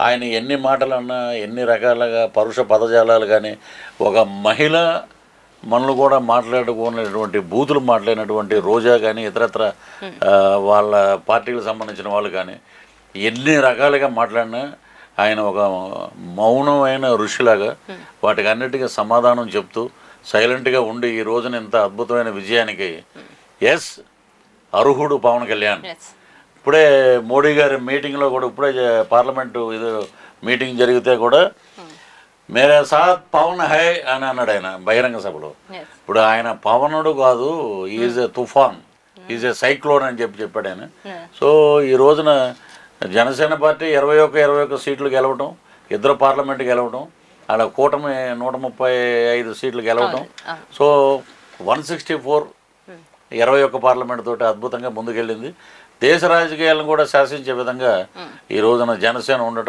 ఆయన ఎన్ని మాటలన్నా ఎన్ని రకాలుగా పరుష పదజాలాలు కానీ ఒక మహిళ మనలు కూడా మాట్లాడుకునేటువంటి బూతులు మాట్లాడినటువంటి రోజా కానీ ఇతరత్ర వాళ్ళ పార్టీలకు సంబంధించిన వాళ్ళు కానీ ఎన్ని రకాలుగా మాట్లాడినా ఆయన ఒక మౌనమైన ఋషిలాగా వాటికి అన్నిటికీ సమాధానం చెప్తూ సైలెంట్గా ఉండి ఈ రోజున ఇంత అద్భుతమైన విజయానికి ఎస్ అర్హుడు పవన్ కళ్యాణ్. ఇప్పుడే మోడీ గారి మీటింగ్లో కూడా ఇప్పుడే పార్లమెంటు ఇది మీటింగ్ జరిగితే కూడా మేరే సాత్ పవన్ హై అని అన్నాడు ఆయన బహిరంగ సభలో. ఇప్పుడు ఆయన పవనుడు కాదు, ఈజ్ ఎ తుఫాన్, ఈజ్ ఎ సైక్లోన్ అని చెప్పాడు ఆయన. సో ఈ రోజున జనసేన పార్టీ 21 సీట్లు గెలవటం, ఇద్దరు పార్లమెంట్ గెలవటం, అలా కూటమి 135 సీట్లు గెలవటం. సో 164 21 పార్లమెంట్ తోటి అద్భుతంగా ముందుకెళ్ళింది. దేశ రాజకీయాలను కూడా శాసించే విధంగా ఈ రోజున జనసేన ఉండటం